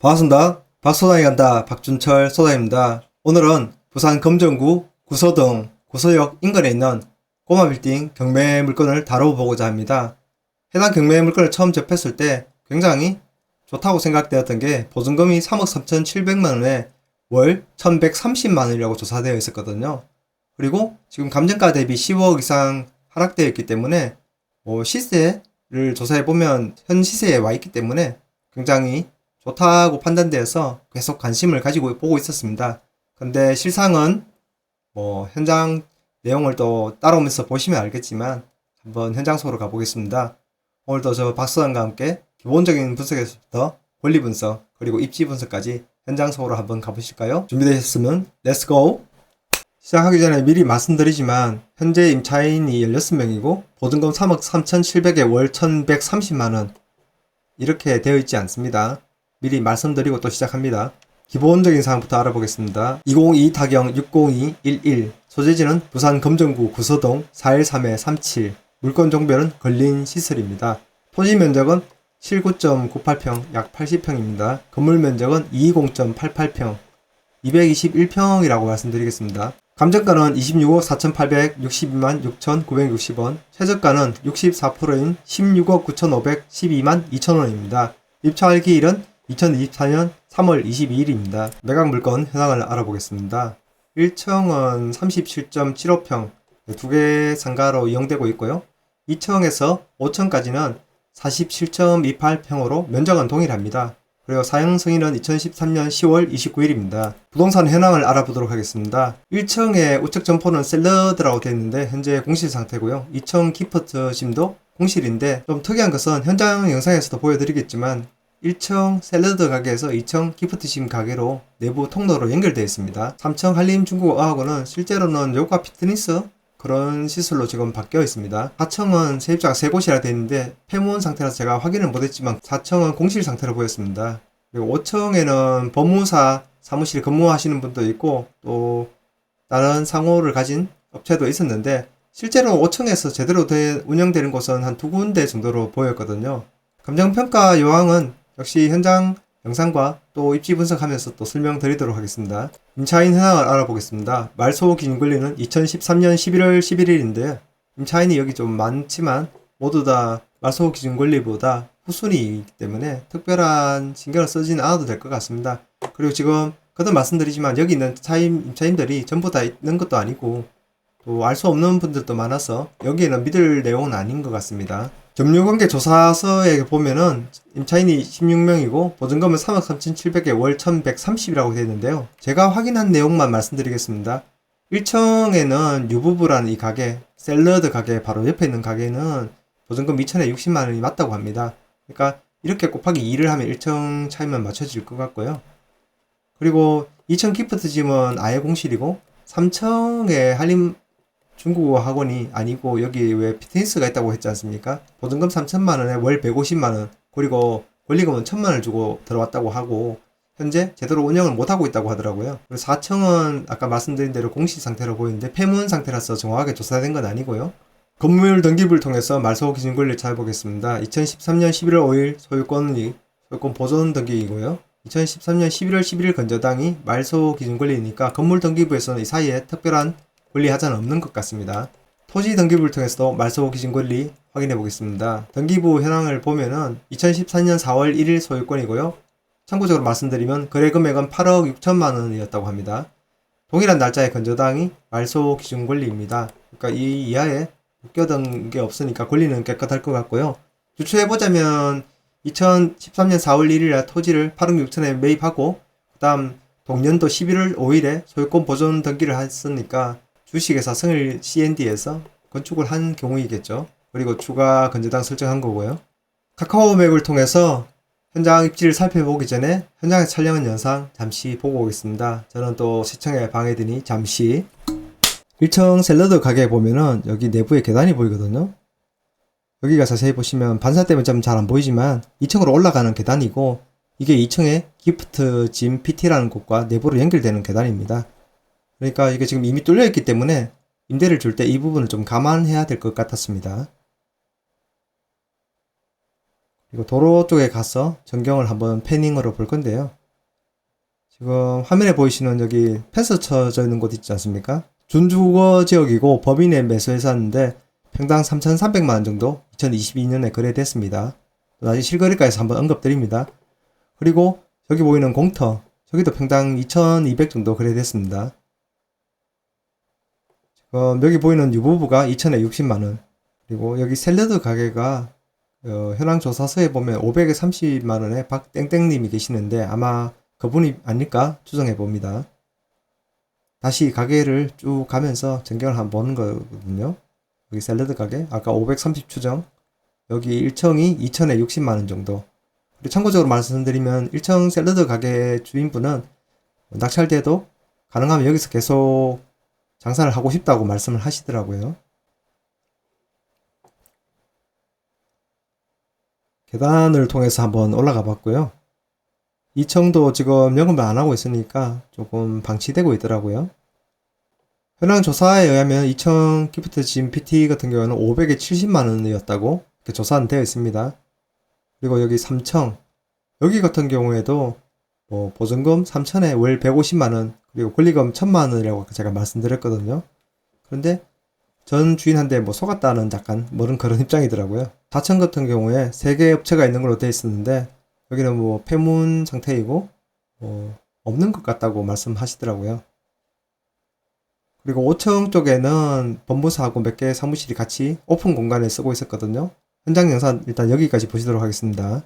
반갑습니다. 박소장이 간다. 박준철 소장입니다. 오늘은 부산 금정구 구서동 구서역 인근에 있는 꼬마빌딩 경매 물건을 다뤄보고자 합니다. 해당 경매 물건을 처음 접했을 때 굉장히 좋다고 생각되었던 게 보증금이 3억 3,700만원에 월 1,130만원이라고 조사되어 있었거든요. 그리고 지금 감정가 대비 10억 이상 하락되어 있기 때문에 시세를 조사해보면 현 시세에 와 있기 때문에 굉장히 좋다고 판단되어서 계속 관심을 가지고 보고 있었습니다. 근데 실상은 현장 내용을 또 따라오면서 보시면 알겠지만 한번 현장 속으로 가보겠습니다. 오늘도 저 박수장과 함께 기본적인 분석에서부터 권리 분석 그리고 입지 분석까지 현장 속으로 한번 가보실까요? 준비되셨으면 렛츠고! 시작하기 전에 미리 말씀드리지만 현재 임차인이 16명이고 보증금 3억 3,700에 월 1,130만원 이렇게 되어 있지 않습니다. 미리 말씀드리고 또 시작합니다. 기본적인 사항부터 알아보겠습니다. 202 타경 60211 소재지는 부산 금정구 구서동 413-37 물건 종별은 걸린 시설입니다. 토지 면적은 79.98평 약 80평입니다. 건물 면적은 220.88평 221평이라고 말씀드리겠습니다. 감정가는 26억 4,862만 6,960원, 최저가는 64%인 16억 9,512만 2천원입니다. 입찰 기일은 2024년 3월 22일입니다. 매각 물건 현황을 알아보겠습니다. 1층은 37.75평, 두 개 상가로 이용되고 있고요. 2층에서 5층까지는 47.28평으로 면적은 동일합니다. 그리고 사용 승인은 2013년 10월 29일입니다. 부동산 현황을 알아보도록 하겠습니다. 1층의 우측 점포는 샐러드라고 되어 있는데 현재 공실 상태고요. 2층 기프트 짐도 공실인데 좀 특이한 것은 현장 영상에서도 보여드리겠지만 1층 샐러드 가게에서 2층 기프트짐 가게로 내부 통로로 연결되어 있습니다. 3층 한림중국어학원은 실제로는 요가 피트니스 그런 시설로 지금 바뀌어 있습니다. 4층은 세입자가 3곳이라 되어 있는데 폐문 상태라서 제가 확인을 못했지만 4층은 공실 상태로 보였습니다. 그리고 5층에는 법무사 사무실 근무하시는 분도 있고 또 다른 상호를 가진 업체도 있었는데 실제로 5층에서 제대로 운영되는 곳은 한 2군데 정도로 보였거든요. 감정평가 요항은 역시 현장 영상과 또 입지 분석하면서 또 설명드리도록 하겠습니다. 임차인 현황을 알아보겠습니다. 말소 기준 권리는 2013년 11월 11일인데요. 임차인이 여기 좀 많지만 모두 다 말소 기준 권리보다 후순위이기 때문에 특별한 신경을 쓰지는 않아도 될 것 같습니다. 그리고 지금 거듭 말씀드리지만 여기 있는 임차인들이 전부 다 있는 것도 아니고 또 알 수 없는 분들도 많아서 여기에는 믿을 내용은 아닌 것 같습니다. 점유관계 조사서에 보면은 임차인이 16명이고 보증금은 3억 3,700에 월 1,130이라고 되어 있는데요. 제가 확인한 내용만 말씀드리겠습니다. 1층에는 유부부라는 이 가게, 샐러드 가게 바로 옆에 있는 가게는 보증금 2,000에 60만원이 맞다고 합니다. 그러니까 이렇게 곱하기 2를 하면 1층 차이만 맞춰질 것 같고요. 그리고 2층 기프트짐은 아예 공실이고 3층에 한림 중국어 학원이 아니고 여기 왜 피트니스가 있다고 했지 않습니까? 보증금 3천만원에 월 150만원 그리고 권리금은 1,000만원을 주고 들어왔다고 하고 현재 제대로 운영을 못하고 있다고 하더라고요. 그리고 4층은 아까 말씀드린 대로 공실 상태로 보이는데 폐문 상태라서 정확하게 조사된 건 아니고요. 건물 등기부를 통해서 말소 기준 권리를 찾아보겠습니다. 2013년 11월 5일 소유권 보존 등기이고요. 2013년 11월 11일 건저당이 말소 기준 권리니까 건물 등기부에서는 이 사이에 특별한 권리 하자는 없는 것 같습니다. 토지 등기부를 통해서도 말소 기준 권리 확인해 보겠습니다. 등기부 현황을 보면은 2014년 4월 1일 소유권이고요. 참고적으로 말씀드리면 거래 금액은 8억 6천만 원이었다고 합니다. 동일한 날짜의 건저당이 말소 기준 권리입니다. 그러니까 이 이하에 묶여든 게 없으니까 권리는 깨끗할 것 같고요. 유추해보자면 2013년 4월 1일에 토지를 8억 6천에 매입하고 그 다음 동년도 11월 5일에 소유권 보존 등기를 했으니까 주식회사 성일 C&D에서 건축을 한 경우이겠죠. 그리고 추가 건저당 설정한 거고요. 카카오맵을 통해서 현장 입지를 살펴보기 전에 현장에 촬영한 영상 잠시 보고 오겠습니다. 저는 또 시청에 방해되니 잠시 1층 샐러드 가게에 보면은 여기 내부에 계단이 보이거든요. 여기가 자세히 보시면 반사 때문에 좀 잘 안 보이지만 2층으로 올라가는 계단이고 이게 2층에 기프트 짐 PT라는 곳과 내부로 연결되는 계단입니다. 그러니까 이게 지금 이미 뚫려 있기 때문에 임대를 줄 때 이 부분을 좀 감안해야 될 것 같았습니다. 그리고 도로 쪽에 가서 전경을 한번 패닝으로 볼 건데요. 지금 화면에 보이시는 여기 펜스 쳐져 있는 곳 있지 않습니까? 준주거 지역이고 법인의 매수회사인데 평당 3,300만원 정도 2022년에 거래됐습니다. 나중에 실거래가에서 한번 언급드립니다. 그리고 여기 보이는 공터, 저기도 평당 2,200 정도 거래됐습니다. 지금 여기 보이는 유보부가 2,000에 60만원, 그리고 여기 샐러드 가게가 현황 조사서에 보면 500에 30만원에 박땡땡님이 계시는데 아마 그분이 아닐까 추정해 봅니다. 다시 가게를 쭉 가면서 전경을 한번 보는 거거든요. 여기 샐러드 가게 아까 530 추정, 여기 1층이 2,000에 60만원 정도. 그리고 참고적으로 말씀드리면 1층 샐러드 가게 주인분은 낙찰돼도 가능하면 여기서 계속 장사를 하고 싶다고 말씀을 하시더라고요. 계단을 통해서 한번 올라가 봤고요. 2층도 지금 영업을 안 하고 있으니까 조금 방치되고 있더라고요. 현황 조사에 의하면 2층 기프트 진 PT 같은 경우는 500에 70만원이었다고 이렇게 조사는 되어 있습니다. 그리고 여기 3층, 여기 같은 경우에도 보증금 3천에 월 150만원, 그리고 권리금 1,000만원이라고 제가 말씀드렸거든요. 그런데 전 주인한테 속았다는 약간 그런 입장이더라고요. 4층 같은 경우에 3개 업체가 있는 걸로 되어 있었는데 여기는 폐문 상태이고 없는 것 같다고 말씀하시더라고요. 그리고 5층 쪽에는 법무사하고 몇 개 사무실이 같이 오픈 공간에 쓰고 있었거든요. 현장 영상 일단 여기까지 보시도록 하겠습니다.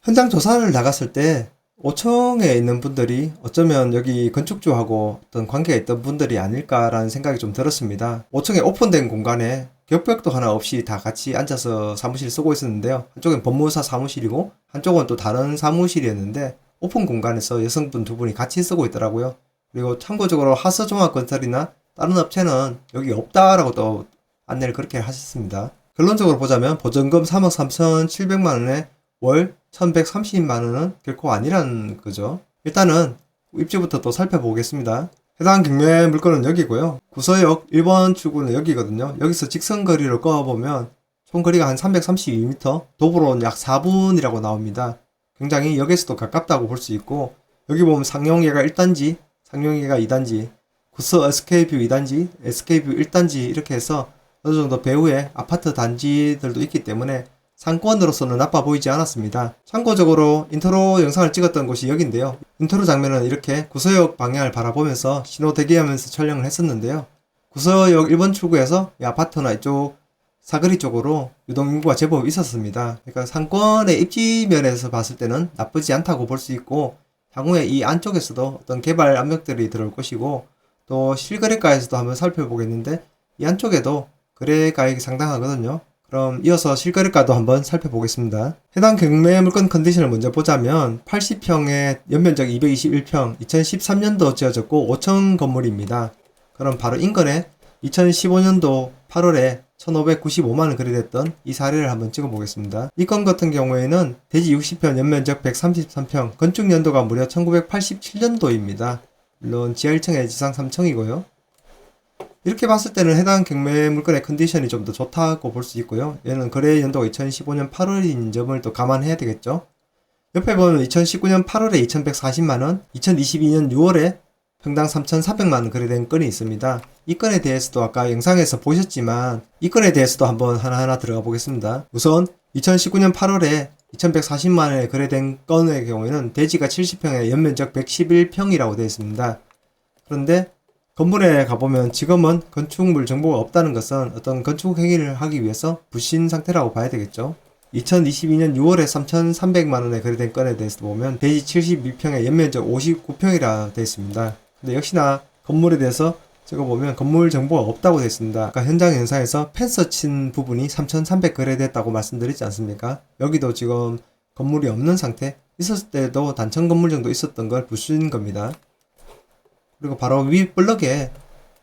현장 조사를 나갔을 때 5층에 있는 분들이 어쩌면 여기 건축주하고 어떤 관계가 있던 분들이 아닐까라는 생각이 좀 들었습니다. 5층에 오픈된 공간에 격벽도 하나 없이 다 같이 앉아서 사무실 쓰고 있었는데요. 한쪽은 법무사 사무실이고 한쪽은 또 다른 사무실이었는데 오픈 공간에서 여성분 두 분이 같이 쓰고 있더라고요. 그리고 참고적으로 하서종합건설이나 다른 업체는 여기 없다라고 또 안내를 그렇게 하셨습니다. 결론적으로 보자면 보증금 3억 3,700만원에 월 1,130만원은 결코 아니라는 거죠. 일단은 입지부터 또 살펴보겠습니다. 해당 경매 물건은 여기고요. 구서역 1번 출구는 여기거든요. 여기서 직선거리를 꺼보면 총 거리가 한 332m, 도보로는 약 4분이라고 나옵니다. 굉장히 역에서도 가깝다고 볼 수 있고, 여기 보면 상용예가 1단지, 상용예가 2단지, 구서 SK뷰 2단지, SK뷰 1단지 이렇게 해서 어느 정도 배후에 아파트 단지들도 있기 때문에 상권으로서는 나빠 보이지 않았습니다. 참고적으로 인트로 영상을 찍었던 곳이 여기인데요. 인트로 장면은 이렇게 구서역 방향을 바라보면서 신호 대기하면서 촬영을 했었는데요. 구서역 1번 출구에서 이 아파트나 이쪽 사거리 쪽으로 유동인구가 제법 있었습니다. 그러니까 상권의 입지면에서 봤을 때는 나쁘지 않다고 볼 수 있고, 향후에 이 안쪽에서도 어떤 개발 압력들이 들어올 것이고, 또 실거래가에서도 한번 살펴보겠는데 이 안쪽에도 거래 가액이 상당하거든요. 그럼 이어서 실거래가도 한번 살펴보겠습니다. 해당 경매 물건 컨디션을 먼저 보자면 80평에 연면적 221평, 2013년도 지어졌고 5층 건물입니다. 그럼 바로 인근에 2015년도 8월에 1,595만원 거래됐던 이 사례를 한번 찍어보겠습니다. 이 건 같은 경우에는 대지 60평, 연면적 133평, 건축 연도가 무려 1987년도입니다. 물론 지하 1층에 지상 3층이고요. 이렇게 봤을 때는 해당 경매 물건의 컨디션이 좀 더 좋다고 볼 수 있고요. 얘는 거래 연도가 2015년 8월인 점을 또 감안해야 되겠죠. 옆에 보면 2019년 8월에 2,140만원, 2022년 6월에 평당 3,400만원 거래된 건이 있습니다. 이 건에 대해서도 아까 영상에서 보셨지만 이 건에 대해서도 한번 하나하나 들어가 보겠습니다. 우선 2019년 8월에 2,140만원에 거래된 건의 경우에는 대지가 70평에 연면적 111평이라고 되어 있습니다. 그런데 건물에 가보면 지금은 건축물 정보가 없다는 것은 어떤 건축 행위를 하기 위해서 부신 상태라고 봐야 되겠죠. 2022년 6월에 3,300만원에 거래된 건에 대해서 보면 대지 72평에 연면적 59평이라 되어 있습니다. 근데 역시나 건물에 대해서 찍어보면 건물 정보가 없다고 되어 있습니다. 아까 현장 영상에서 펜스 친 부분이 3,300 거래됐다고 말씀드렸지 않습니까? 여기도 지금 건물이 없는 상태, 있었을 때도 단층 건물 정도 있었던 걸 부수인 겁니다. 그리고 바로 위 블럭에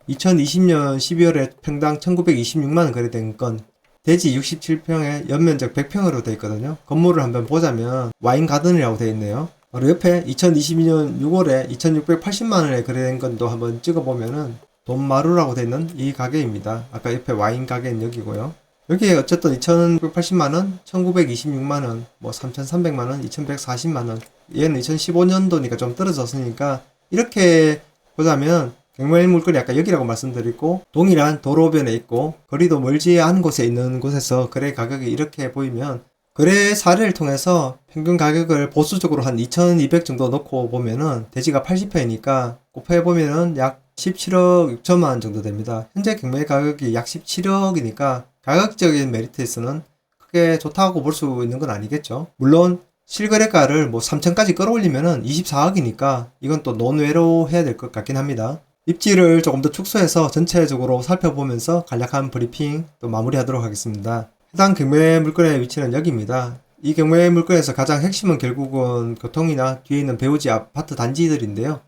2020년 12월에 평당 1,926만원 거래된 건 대지 67평에 연면적 100평으로 되어 있거든요. 건물을 한번 보자면 와인 가든이라고 되어 있네요. 바로 옆에 2022년 6월에 2,680만원에 거래된 건도 한번 찍어보면은 돈마루라고 되어 있는 이 가게입니다. 아까 옆에 와인 가게는 여기고요. 여기에 어쨌든 2,980만원, 1,926만원, 뭐 3,300만원, 2,140만원. 얘는 2015년도니까 좀 떨어졌으니까 이렇게 보자면 경매 물건이 아까 여기라고 말씀드렸고 동일한 도로변에 있고 거리도 멀지 않은 곳에 있는 곳에서 거래 가격이 이렇게 보이면 거래 사례를 통해서 평균 가격을 보수적으로 한 2,200 정도 놓고 보면은 대지가 80평이니까 곱해보면은 약 17억 6천만 원 정도 됩니다. 현재 경매 가격이 약 17억이니까 가격적인 메리트에서는 크게 좋다고 볼 수 있는 건 아니겠죠. 물론 실거래가를 뭐 3천까지 끌어올리면은 24억이니까 이건 또 논외로 해야 될 것 같긴 합니다. 입지를 조금 더 축소해서 전체적으로 살펴보면서 간략한 브리핑 또 마무리하도록 하겠습니다. 해당 경매 물건의 위치는 여기입니다. 이 경매 물건에서 가장 핵심은 결국은 교통이나 뒤에 있는 배우지 아파트 단지들인데요.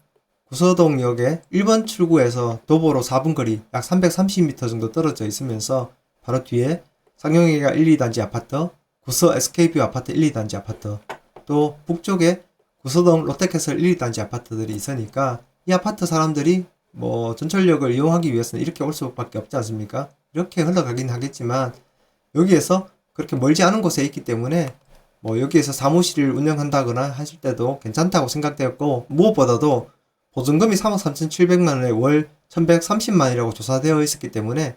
구서동역에 1번 출구에서 도보로 4분 거리 약 330m 정도 떨어져 있으면서 바로 뒤에 상용회가 1, 2단지 아파트, 구서 SK뷰 아파트 1, 2단지 아파트, 또 북쪽에 구서동 롯데캐슬 1, 2단지 아파트들이 있으니까 이 아파트 사람들이 뭐 전철역을 이용하기 위해서는 이렇게 올 수밖에 없지 않습니까? 이렇게 흘러가긴 하겠지만 여기에서 그렇게 멀지 않은 곳에 있기 때문에 뭐 여기에서 사무실을 운영한다거나 하실 때도 괜찮다고 생각되었고 무엇보다도 보증금이 3억 3,700만원에 월 1,130만이라고 조사되어 있었기 때문에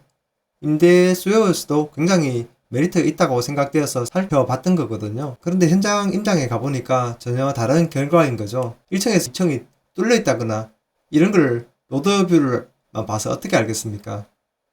임대 수요에서도 굉장히 메리트가 있다고 생각되어서 살펴봤던 거거든요. 그런데 현장 임장에 가보니까 전혀 다른 결과인 거죠. 1층에서 2층이 뚫려 있다거나 이런 걸 로드뷰를만 봐서 어떻게 알겠습니까?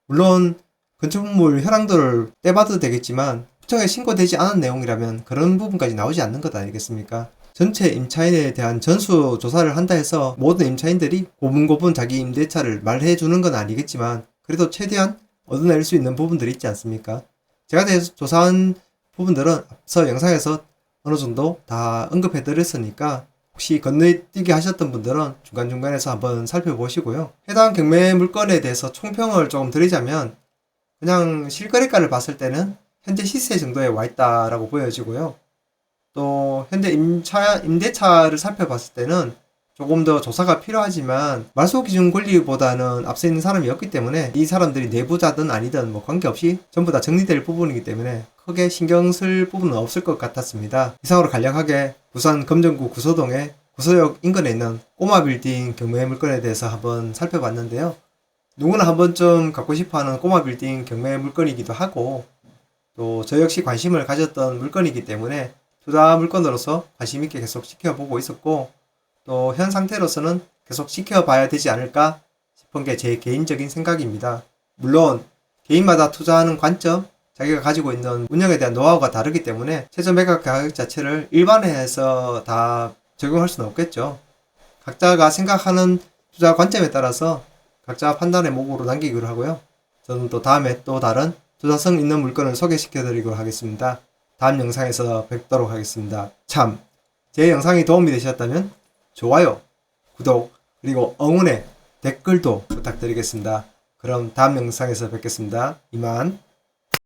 물론 건축물 현황도를 떼봐도 되겠지만 구청에 신고되지 않은 내용이라면 그런 부분까지 나오지 않는 것 아니겠습니까? 전체 임차인에 대한 전수 조사를 한다 해서 모든 임차인들이 고분고분 자기 임대차를 말해주는 건 아니겠지만 그래도 최대한 얻어낼 수 있는 부분들이 있지 않습니까? 제가 대해서 조사한 부분들은 앞서 영상에서 어느 정도 다 언급해 드렸으니까 혹시 건너뛰기 하셨던 분들은 중간중간에서 한번 살펴보시고요. 해당 경매 물건에 대해서 총평을 조금 드리자면 그냥 실거래가를 봤을 때는 현재 시세 정도에 와 있다라고 보여지고요. 또 현재 임대차를 살펴봤을 때는 조금 더 조사가 필요하지만 말소 기준 권리보다는 앞서 있는 사람이 없기 때문에 이 사람들이 내부자든 아니든 뭐 관계없이 전부 다 정리될 부분이기 때문에 크게 신경 쓸 부분은 없을 것 같았습니다. 이상으로 간략하게 부산 금정구 구서동의 구서역 인근에 있는 꼬마 빌딩 경매 물건에 대해서 한번 살펴봤는데요. 누구나 한 번쯤 갖고 싶어하는 꼬마 빌딩 경매 물건이기도 하고 또 저 역시 관심을 가졌던 물건이기 때문에 투자 물건으로서 관심 있게 계속 지켜보고 있었고 또 현 상태로서는 계속 지켜봐야 되지 않을까 싶은 게 제 개인적인 생각입니다. 물론 개인마다 투자하는 관점, 자기가 가지고 있는 운영에 대한 노하우가 다르기 때문에 최저 매각 가격 자체를 일반화해서 다 적용할 수는 없겠죠. 각자가 생각하는 투자 관점에 따라서 각자 판단의 목으로 남기기로 하고요. 저는 또 다음에 또 다른 투자성 있는 물건을 소개시켜 드리도록 하겠습니다. 다음 영상에서 뵙도록 하겠습니다. 참, 제 영상이 도움이 되셨다면 좋아요, 구독, 그리고 응원의 댓글도 부탁드리겠습니다. 그럼 다음 영상에서 뵙겠습니다. 이만.